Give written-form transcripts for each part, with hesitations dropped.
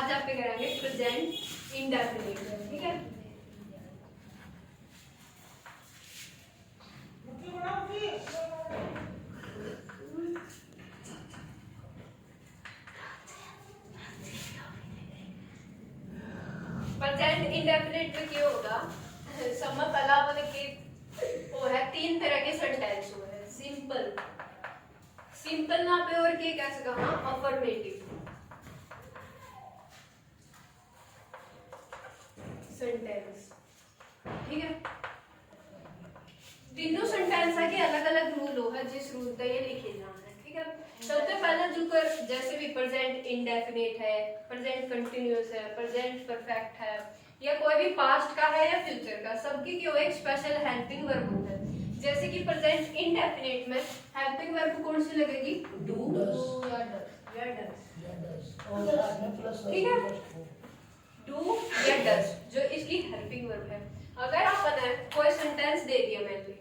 आज आप पे करेंगे प्रेजेंट इंडेफिनिट में, ठीक है। प्रेजेंट इंडेफिनिट में क्या होगा, समय पहला अपने के वो है तीन तरह के सेंटेंस हो है। सिंपल, सिंपल ना पे और के कैसे कहा, अफर्मेटिव सेंटेंस, ठीक है। तीनों सेंटेंस है कि अलग अलग रूल हो है, जिस रूल का ये लिखे जाना है, ठीक है। सबसे पहला जो कर जैसे भी प्रेजेंट इंडेफिनिट है, प्रेजेंट कंटिन्यूअस है, प्रेजेंट परफेक्ट है, या कोई भी पास्ट का है या फ्यूचर का, सबकी क्यों एक स्पेशल हेल्पिंग वर्ब है। जैसे कि प्रेजेंट इंडेफिनिट में हेल्पिंग वर्ब कौन सी लगेगी, डू या डस, ठीक है, डू या डस जो इसकी हेल्पिंग वर्ब है। अगर आपने कोई सेंटेंस दे दिया मैंने,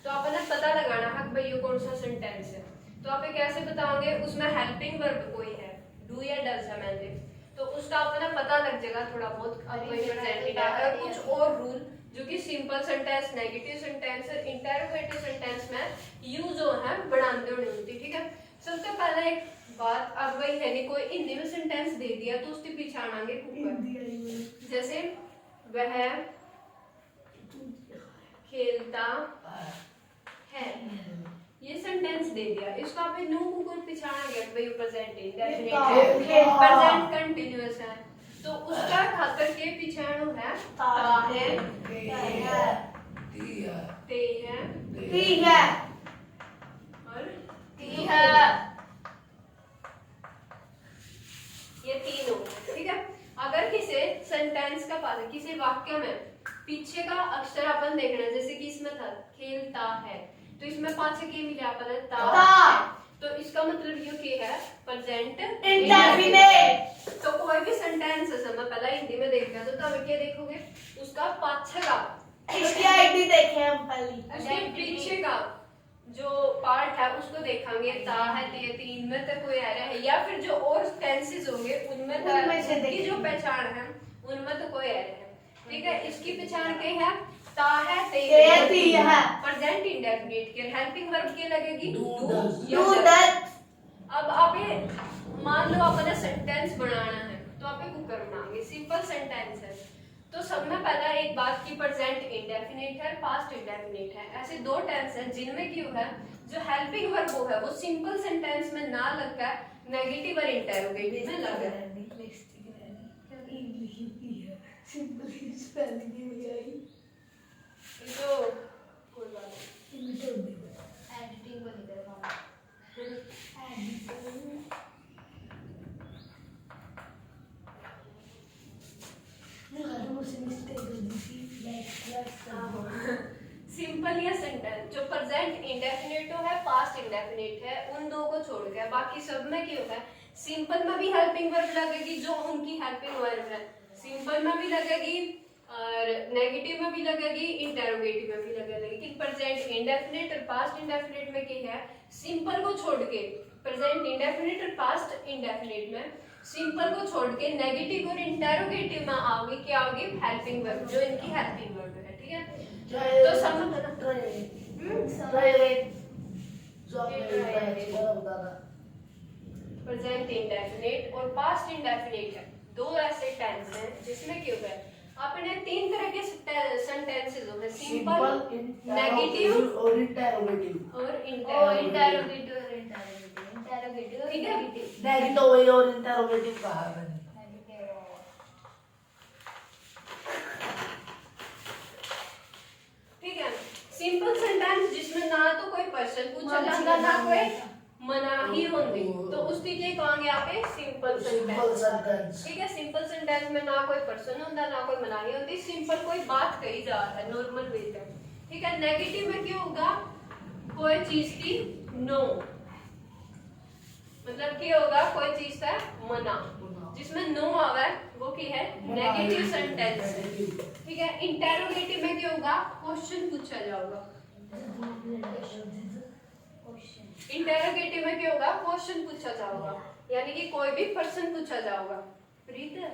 तो आपने पता लगाना है कि भाई ये कौन सा सेंटेंस है, तो आप कैसे बताओगे, उसमें हेल्पिंग वर्ब कोई है, डू या डस है मैंने, तो उसका अपना पता लग जाएगा थोड़ा बहुत। अगर कुछ और रूल जो कि simple sentence, negative sentence, interrogative sentence में यूज हो है बनाते होने होती, ठीक है। सबसे पहले एक बात, अब वही है नहीं कोई हिंदी में सेंटेंस दे दिया तो उसकी पहचान आगे कुकर, जैसे वह खेलता है, ये सेंटेंस दे दिया, इसको आपने नो कुकर पहचाना गया भाई प्रेजेंट इंडेफिनिट है, प्रेजेंट कंटीन्यूअस है, तो उसका खातर के पहचान है ता है, ते है, ती है और ती है, ये तीन हो, ठीक है। अगर किसी सेंटेंस का पार्ट किसी वाक्य में पीछे का अक्षर अपन देखना है, जैसे कि इसमें था खेलता है, तो इसमें पांच के मिले अपन ता है, तो इसका मतलब ये क्या है, प्रेजेंट इंडेफिनिट। तो कोई भी सेंटेंस है समय पहला हिंदी में देखना तो आप क्या देखोगे, उसका पाछे का इसकी आईडी देखे हम पहली, उसके पीछे का जो पार्ट है उसको देखेंगे, ता है, ते, तीन में तो कोई एरर है, या फिर जो और टेंसेस होंगे उनमें से की जो पहचान है उनमें तो कोई एरर है, ठीक है। इसकी पहचान क्या है, ता है, ते है, प्रेजेंट इंडेफिनिट के हेल्पिंग वर्ब क्या लगेगी, डू डस। अब आप ये मान लो अपने सेंटेंस बनाना है, तो आप ये कुकर बनाएंगे, सिंपल सेंटेंस है, तो सब में पहला एक बात की प्रेजेंट इंडेफिनिट है, पास्ट इंडेफिनिट है, ऐसे दो टेंस है जिनमें क्यों है जो हेल्पिंग वर्ब है वो सिंपल सेंटेंस में ना लगकर नेगेटिव और इंटरोगेटिव में लगा है। सिंपल स्पेलिंग नहीं आई, तो कोई बात नहीं, एडिटिंग को निकल रहा सिंपल या सेंटेंस जो प्रेजेंट इंडेफिनिट है, पास्ट इंडेफिनिट है, उन दो को छोड़ के बाकी सब में क्यों है, सिंपल में भी हेल्पिंग वर्ब लगेगी जो उनकी हेल्पिंग वर्ब है, सिंपल में भी लगेगी और नेगेटिव में भी लगेगी, इंटरोगेटिव में भी लगेगी, लेकिन प्रेजेंट इंडेफिनिट और पास्ट इंडेफिनिट में क्या है, सिंपल को छोड़ के प्रेजेंट इंडेफिनिट और पास्ट इंडेफिनिट में सिंपल को छोड़ के नेगेटिव और इंटरोगेटिव में आओगे क्या आओगे, हेल्पिंग वर्ब जो इनकी हेल्पिंग वर्ब है, ठीक है। तो समझ प्रेजेंट इंडेफिनिट और पास्ट इंडेफिनिट है, दो ऐसे टेंस हैं जिसमें क्यों है आपने तीन तरह के सेंटेंसेस होते हैं, सिंपल, नेगेटिव और इंटरोगेटिव, और इंटरोगेटिव, ठीक है। नेगेटिव और इंटरोगेटिव कहा है मैंने, ठीक है। सिंपल सेंटेंस जिसमें ना तो कोई पर्सन पूछा जाता ना कोई मनाही होती, तो उसकी क्या कहेंगे आप, सिंपल सेंटेंस, ठीक है। सिंपल सेंटेंस में ना कोई पर्सन होता ना कोई मनाही होती, सिंपल कोई बात कही जा रहा है नॉर्मल वे में, ठीक है। नेगेटिव में क्या होगा, कोई चीज की नो, मतलब क्या होगा कोई चीज का मना, जिसमें नो आवे वो क्या है, नेगेटिव सेंटेंस है, ठीक है। इंटरोगेटिव में क्या होगा, क्वेश्चन पूछा जाएगा, इंटरोगेटिव में क्या होगा, क्वेश्चन पूछा जाएगा, यानी कि कोई भी पर्सन पूछा जाएगा, रीडर,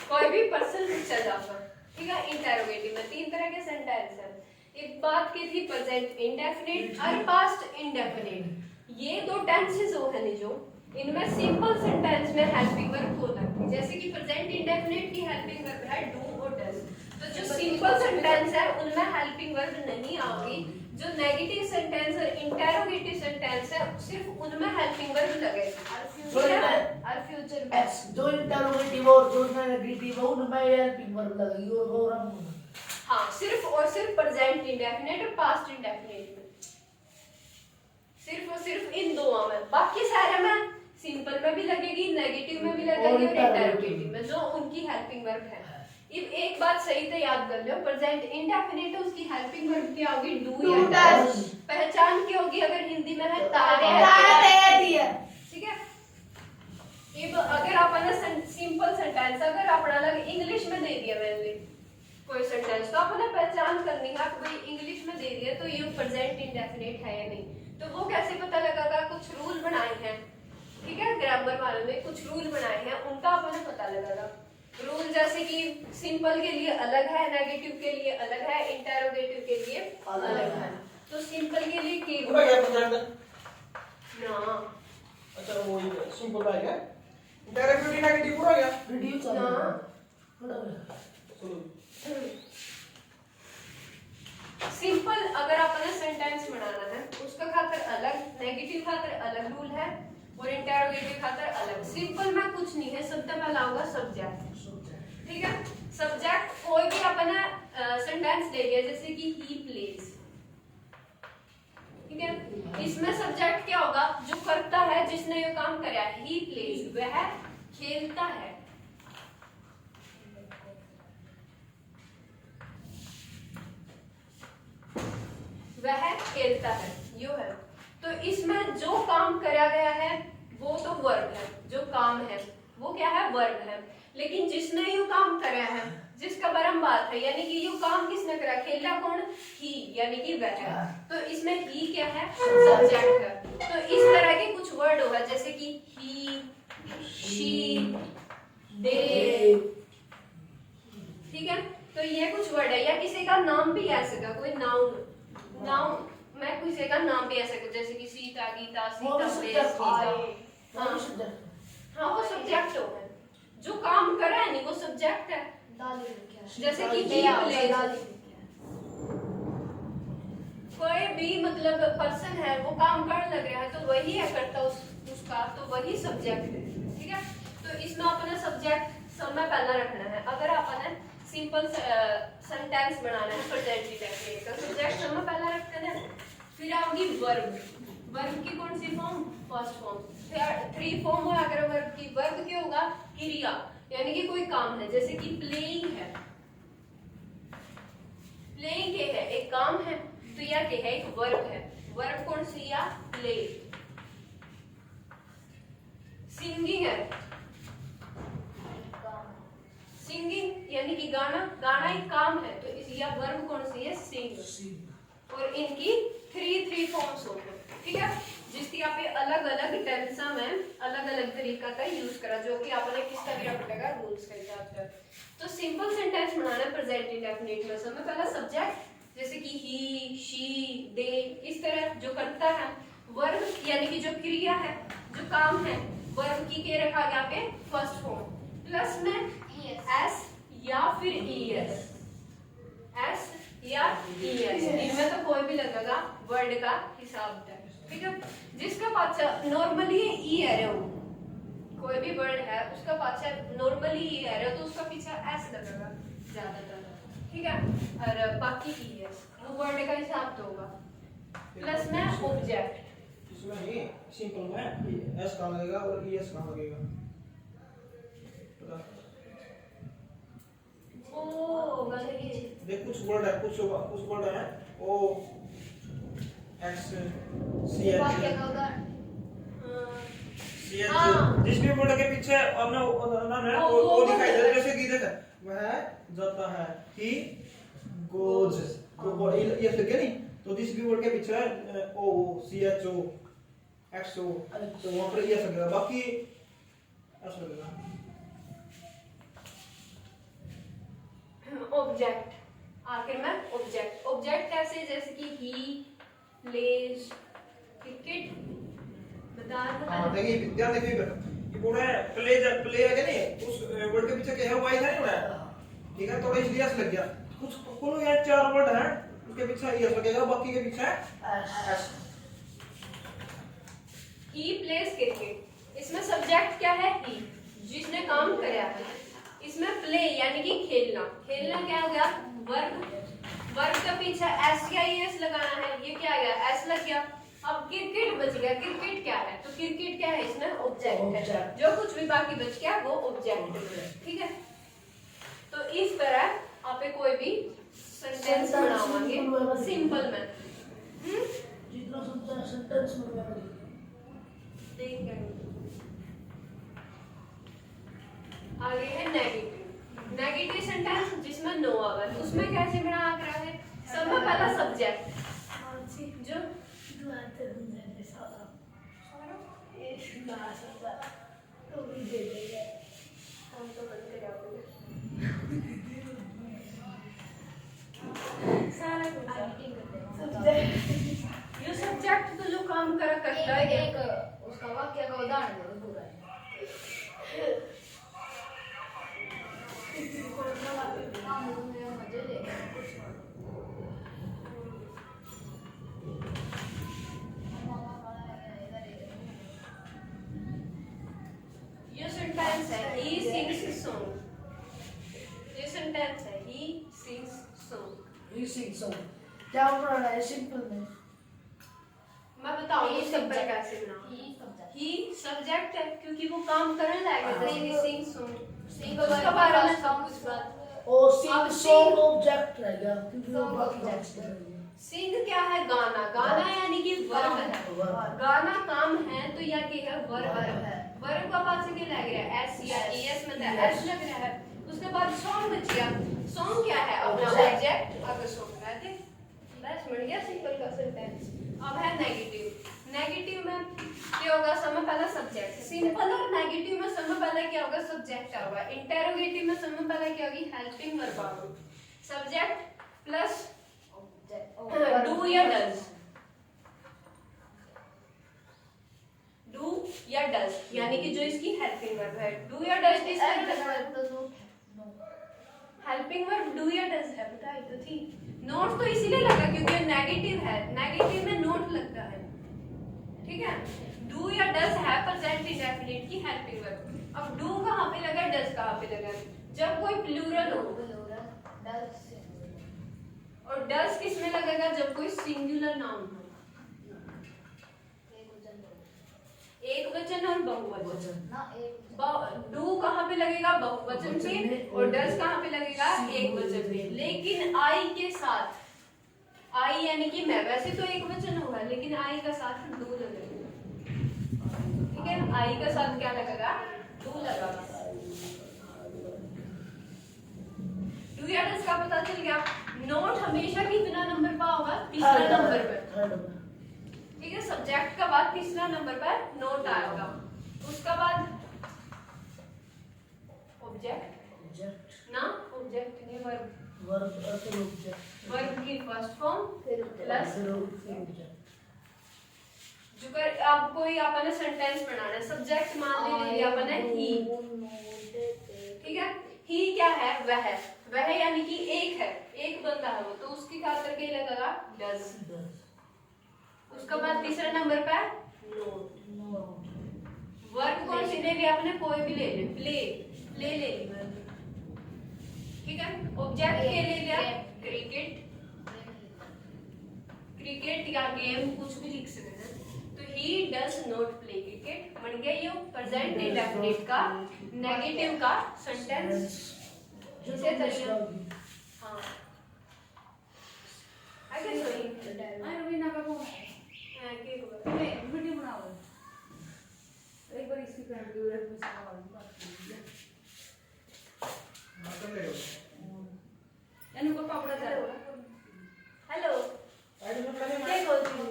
कोई भी पर्सन पूछा जाता, ठीक है। इंटेरोगेटिव में 3 तरह के सेंटेंस है। एक बात की थी प्रेजेंट इंडेफिनिट और पास्ट इंडेफिनिट। ये दो टेंसेस हो है जो इनमें सिंपल सेंटेंस में हेल्पिंग वर्ब होता है। जैसे कि प्रेजेंट इंडेफिनिट की हेल्पिंग वर्ब है डू और डज, तो जो सिंपल सेंटेंस है उनमें हेल्पिंग वर्ब नहीं आएगी। जो नेगेटिव सेंटेंस और इंटेरोगेटिव सेंटेंस है सिर्फ उनमें हेल्पिंग वर्ब लगेगी। और फ्यूचर में जो इंटरोगेटिव और जो नेगेटिव है उनमें हेल्पिंग वर्ब लगेगी और हम हाँ, सिर्फ और सिर्फ प्रेजेंट इंडेफिनिट और पास्ट इंडेफिनिट में, सिर्फ और सिर्फ इन दो में। बाकी सारे में सिंपल में भी लगेगी, नेगेटिव में भी लगेगी और इंटरोगेटिव में जो उनकी हेल्पिंग वर्ब है। अब एक बात सही से याद कर लो, प्रेजेंट इंडेफिनिट है उसकी हेल्पिंग वर्ब क्या होगी? डू या डज। पहचान क्या होगी अगर हिंदी में है? ठीक है। अब अगर आपने सिंपल सेंटेंस अगर अपना अलग इंग्लिश में दे दिया मैंने कोई सेंटेंस, तो आपने पहचान करनी है कि भाई इंग्लिश में दे दिया तो ये प्रेजेंट इंडेफिनिट है या नहीं। तो वो कैसे पता लगेगा? कुछ रूल बनाए हैं, ठीक है, ग्रामर वालों ने कुछ रूल बनाए हैं, उनका आपने पता लगेगा। रूल जैसे कि सिंपल के लिए अलग है, नेगेटिव के लिए अलग है, इंटेरोगेटिव के लिए अलग है। तो सिंपल के लिए की पूरा क्या प्रेजेंट ना, अच्छा वो सिंपल है क्या? इंटेरोगेटिव नेगेटिव पूरा क्या? रिड्यूस ना चलो सिंपल अगर आपने सेंटेंस बनाना है उसका खातर अलग, नेगेटिव खातर अलग रूल है और इंटेरोगेटिव खातर अलग। सिंपल में कुछ नहीं है, सबसे पहला होगा सब्जेक्ट, ठीक है। सब्जेक्ट कोई भी अपना सेंटेंस ले लिया जैसे कि ही प्लेज, ठीक है। इसमें सब्जेक्ट क्या होगा? जो करता है, जिसने ये काम करा, ही प्लेज, वह खेलता है। वह खेलता है, यो है। तो इसमें जो काम करा गया है वो तो वर्ब है, जो काम है वो क्या है? वर्ब है। लेकिन जिसने यो काम करा है, जिसका बरम बात है, यानी कि यो काम किसने करा? खेला कौन? ही, यानी कि वह। तो इसमें ही क्या है? सब्जेक्ट है। तो इस तरह के कुछ वर्ड होगा जैसे कि ही, शी, दे, ठीक है। तो ये कुछ वर्ड है। या किसी का नाम भी आ सका, कोई नाउन, नाउन मैं किसी का नाम भी आ सकता, जैसे कि सीता, गीता, सीता, हाँ वो सब्जेक्ट हो है। जो काम कर रहा है नहीं वो सब्जेक्ट है। जैसे कि कोई भी मतलब पर्सन है वो काम करने लग रहा है तो वही है करता उसका, तो वही सब्जेक्ट है, ठीक है। तो इसमें अपना सब्जेक्ट समय पहला रखना है। अगर आपने सिंपल सेंटेंस बनाना है प्रेजेंट इंडेफिनिट का, सब्जेक्ट समय पहला रखते हैं। फिर आएगी वर्ब, वर्ब की कौन सी फॉर्म? First form. फिर 3 फॉर्म है अगर वर्ब की। वर्ब क्या होगा? क्रिया, यानी कि कोई काम है, जैसे कि प्लेइंग है। प्लेइंग क्या है? एक काम है, तो यह क्या है? एक वर्ब है। वर्ब कौन सी? या प्ले। सिंगिंग है, सिंगिंग यानी कि गाना, गाना एक काम है, तो इस या वर्ब कौन सी है? सिंग। और इनकी 3 फॉर्म्स होते हैं, ठीक है, जिसकी आप अलग अलग टेंसा में अलग अलग तरीका का यूज करा, जो कि आपने किस तरह पड़ेगा रूल्स के हिसाब से। तो सिंपल सेंटेंस बनाना प्रेजेंट इंडेफिनिट में सबसे पहला सब्जेक्ट, जैसे कि ही, शी, दे, इस तरह जो करता है। वर्ब यानी कि जो क्रिया है, जो काम है, वर्ब की के रखा गया पे फर्स्ट फॉर्म, प्लस में एस या फिर ईएस, एस या ईएस, इनमें तो कोई भी लगेगा वर्ड का हिसाब है, ठीक है। जिसका पाछा नॉर्मली ई है, कोई भी वर्ड है उसका पाछा नॉर्मली ई है तो उसका पीछे एस लगेगा ज्यादातर, ठीक है। और बाकी ईएस वो वर्ड का हिसाब तो होगा। प्लस में ऑब्जेक्ट, इसमें ही सिंपल में एस कहाँ लगेगा और ईएस कहाँ लगेगा? देख कुछ वर्ड है, कुछ वर्ड है ओ एक्स सी एच जिस भी वर्ड के पीछे अपना नाम है वो दिखाई देता है। जैसे कि देख वह जाता है, ही गोज, तो ये लगे नहीं, तो जिस भी वर्ड के पीछे ओ सी एच ओ एक्स ओ, तो वहां पर ये लगेगा। बाकी ऐसा लगेगा। ऑब्जेक्ट, आखिर में ऑब्जेक्ट। ऑब्जेक्ट कैसे, जैसे कि ही, प्लेज, क्रिकेट, बता हाँ देखिए ध्यान देखिए इधर, ये पूरा प्ले प्ले है क्या नहीं, उस वर्ड के पीछे क्या है, वाई था नहीं उड़ा, ठीक है, थोड़ा इसलिए ऐसा लग गया। कुछ कुल यार 4 वर्ड हैं, उसके पीछे ये लगेगा, बाकी के पीछे एस। ही प्लेस क्रिकेट, इसमें सब्जेक्ट क्या है, ही, जिसने काम कराया है। इसमें प्ले यानी कि खेलना, खेलना क्या हो गया, वर्ब, वर्ब के पीछे एस या एस लगाना है, ये क्या आ गया, एस लग गया। अब क्रिकेट बच गया, क्रिकेट क्या है, तो क्रिकेट क्या है, इसमें ऑब्जेक्ट है, जो कुछ भी बाकी बच गया वो ऑब्जेक्ट है, ठीक है। तो इस तरह आप कोई भी सेंटेंस बनाओगे सिंपल में, जितना सुनता सेंटेंस में आगे है नेगेटिव। नेगेटिव सेंटेंस जिसमें नो आवर, उसमें कैसे बना रहा है, सब में पहला सब्जेक्ट जो हम तो बंद कर आओगे सारा कुछ ये सब्जेक्ट तो जो काम करा करता है, एक उसका वाक्य का उदाहरण दो पूरा मजे ले ये सेंटेंस है he sings song, ये सेंटेंस है he sings song। He sing song क्या बनाना है सिंपल में, मैं बताऊंगी सिंपल कैसे बनाऊं। ही सब्जेक्ट है क्योंकि वो काम करने लायक है, he sings song, उसका बारे में सब कुछ बात। और सिंग सॉन्ग ऑब्जेक्ट रहेगा क्योंकि वो बाकी ऑब्जेक्ट रहेगा। सिंग क्या है, गाना, गाना यानी कि वर्ब है, गाना काम है तो यह क्या है, वर्ब है। वर्ब का पास से क्या लग रहा है, एस या एस में एस लग रहा है। उसके बाद सॉन्ग बच गया, सॉन्ग क्या है, अपना ऑब्जेक्ट, अगर सॉन्ग है तो बस मिल गया सिंपल का सेंटेंस। अब है नेगेटिव। नेगेटिव में क्या होगा, सब में पहला सब्जेक्ट, सिंपल और नेगेटिव में सब में पहला क्या होगा, सब्जेक्ट होगा। इंटेरोगेटिव में सब में पहला क्या होगी, helping verb, subject plus do या डज, डू या डज यानी कि जो इसकी हेल्पिंग वर्ब है, डू या डज किस हेल्पिंग वर्ब डू या डज है, बताई तो थी। नोट तो इसीलिए लगा क्योंकि नेगेटिव है, नेगेटिव में नोट लगता है, ठीक है। डू या डज है प्रेजेंट इंडेफिनिट की हेल्पिंग वर्ब। अब डू कहाँ पे लगा, डज कहाँ पे लगा, जब कोई प्लूरल हो, और डज किस में लगेगा, जब कोई सिंगुलर नाउन हो, एक वचन और बहुवचन। डू कहाँ पे लगेगा, बहुवचन पे, और डज कहाँ पे लगेगा, एक वचन पे। लेकिन आई के साथ, आई यानी कि मैं, वैसे तो एक वचन होगा लेकिन आई का साथ डू लगेगा, ठीक है। आई का साथ क्या लगेगा, डू लगेगा। डू या डज का पता चल गया। नोट हमेशा कितना नंबर पर होगा, तीसरा नंबर पर, ठीक है। सब्जेक्ट का बाद तीसरा नंबर पर नोट आएगा। उसका बाद ऑब्जेक्ट ना, ऑब्जेक्ट नहीं, वर्ब, वर्ब और फिर ऑब्जेक्ट, वर्ब की फर्स्ट फॉर्म प्लस फिर ऑब्जेक्ट। जो कर आप कोई आपने सेंटेंस बनाना है, सब्जेक्ट मान लीजिए आपने ही, ठीक है। ही क्या है, वह यानी कि एक है, एक बंदा है वो, तो उसकी खातिर के लगेगा डज। उसके बाद तीसरा नंबर पे नोट। वर्ब कौन सी ले लिया आपने, कोई भी ले ले, प्ले ले ली वर्ब, ठीक है। ऑब्जेक्ट के ले लिया, क्रिकेट या गेम कुछ भी लिख सकते हैं। तो he does not play cricket बन गया ये प्रेजेंट इंडेफिनिट का नेगेटिव का सेंटेंस। इसे तरीका हाँ आगे सही आई रवीना का वो के वीडियो बनाओ एक बार इसकी फ्रेंड की उधर पूछ यानी को पापड़ा जा हेलो देखो जी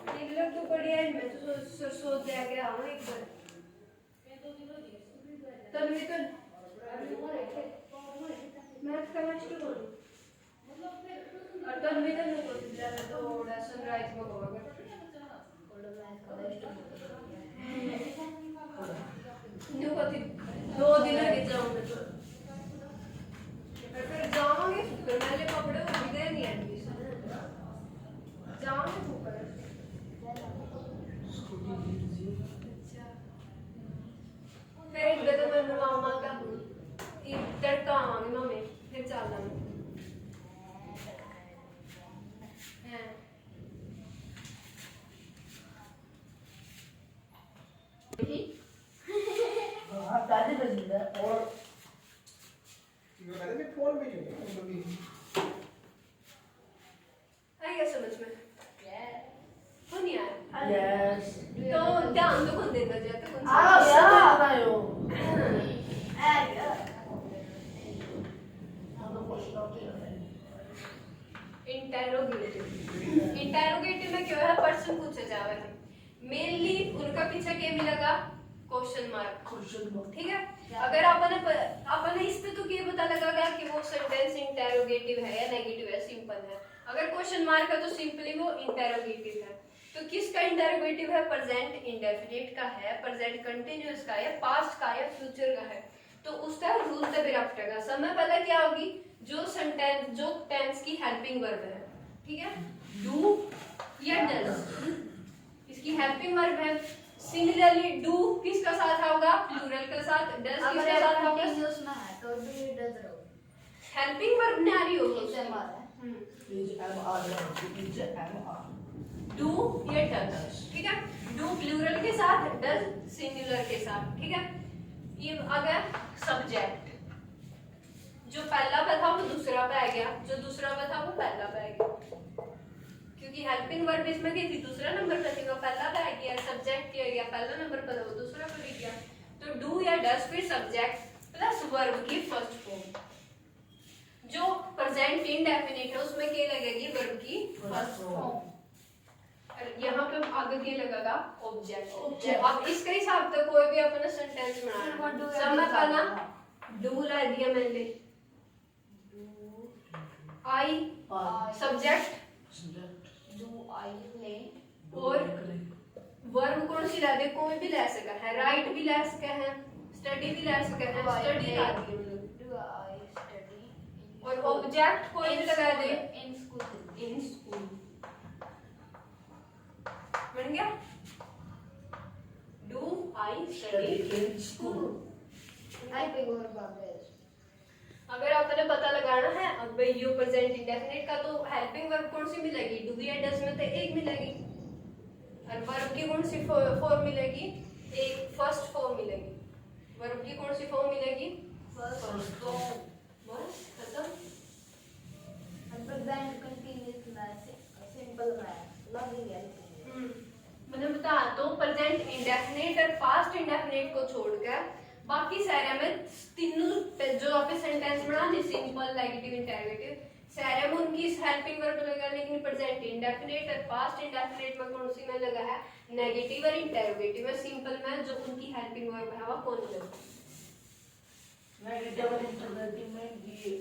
ये लोग तो बढ़िया है, मैं तो सोच दिया के आऊँ एक बार। तन्वी तो मैथ केमिस्ट्री बोली और तन्वी तो नहीं बोली ज़्यादा थोड़ा सनराइज में होगा न्यू कथी 2 दिन लगे जाऊंगे तो फिर जाऊंगे फिर मेरे कपड़े उठ गए नहीं एडमिशन जाऊंगे ऊपर अच्छा फिर एक तो मैं मामा का तड़का आवांगी मम्मी फिर चल लांगे हाँ दादी बजी है और मैं कहते फोन भी नहीं है आई गया समझ में हो नहीं आया यस तो ध्यान तो कौन देना चाहते कौन सा आओ यार बनायो इंटेरोगेटिव में क्या है पर्सन पूछा जावे है मेनली उनका पीछे क्या मिलेगा क्वेश्चन मार्क क्वेश्चन मार्क ठीक है अगर आपने इस पे तो क्या पता लगेगा कि वो सेंटेंस इंटेरोगेटिव है या नेगेटिव है सिंपल है अगर क्वेश्चन मार्क है तो सिंपली वो इंटेरोगेटिव है तो किसका इंटेरोगेटिव है प्रेजेंट इंडेफिनिट का है प्रेजेंट कंटीन्यूअस का है पास्ट का है फ्यूचर का है तो उसका रूल तब रखेगा समय पहले क्या होगी जो टेंस की हेल्पिंग वर्ब है ठीक है डू या डज इसकी हेल्पिंग वर्ब है सिमिलरली डू किसका साथ होगा प्लूरल के साथ डज किसके साथ होगा हेल्पिंग वर्ब ने आ रही होगी इज एम आर डू या डज ठीक है डू प्लूरल के साथ डज सिंगुलर के साथ ठीक है ये अगर सब्जेक्ट जो पहला पे था वो दूसरा पे आ गया जो दूसरा पे था वो पहला पे आ गया क्योंकि हेल्पिंग वर्ब इसमें क्या थी दूसरा नंबर पे थी वो पहला पे आ गया सब्जेक्ट किया गया पहला नंबर पे था वो दूसरा पे भी गया तो डू या डज फिर सब्जेक्ट प्लस वर्ब की फर्स्ट फॉर्म जो प्रेजेंट इंडेफिनिट है उसमें क्या लगेगी वर्ब की फर्स्ट फॉर्म यहाँ पे आगे क्या लगेगा ऑब्जेक्ट अब इसके हिसाब से कोई भी अपना सेंटेंस बनाना समय पहला डू ला दिया मैंने आई सब्जेक्ट और वर्ब कौन सी ला दे कोई भी ले सका है राइट भी ले सका है स्टडी भी ले सका है स्टडी ला दी और ऑब्जेक्ट कोई भी लगा दे इन स्कूल बन गया do I study in school अगर आपने पता लगाना है अब भाई यू प्रेजेंट इंडेफिनिट का तो हेल्पिंग वर्ब कौन सी मिलेगी डू या डज में तो एक मिलेगी और वर्ब की कौन सी फॉर्म मिलेगी एक फर्स्ट फॉर्म मिलेगी वर्ब की कौन सी फॉर्म मिलेगी फर्स्ट फॉर्म बस खत्म मैंने बता तो प्रेजेंट इंडेफिनिट और पास्ट इंडेफिनिट को छोड़कर बाकी सारे में तीनों जो आपने सेंटेंस बनाने सिंपल नेगेटिव इंटरोगेटिव सारे में उनकी हेल्पिंग वर्ब लगा लेकिन प्रेजेंट इंडेफिनिट और पास्ट इंडेफिनिट में कौन सी में लगा है नेगेटिव और इंटरोगेटिव में सिंपल में जो उनकी हेल्पिंग वर्ब है वो कौन सी है नेगेटिव और इंटरोगेटिव में ये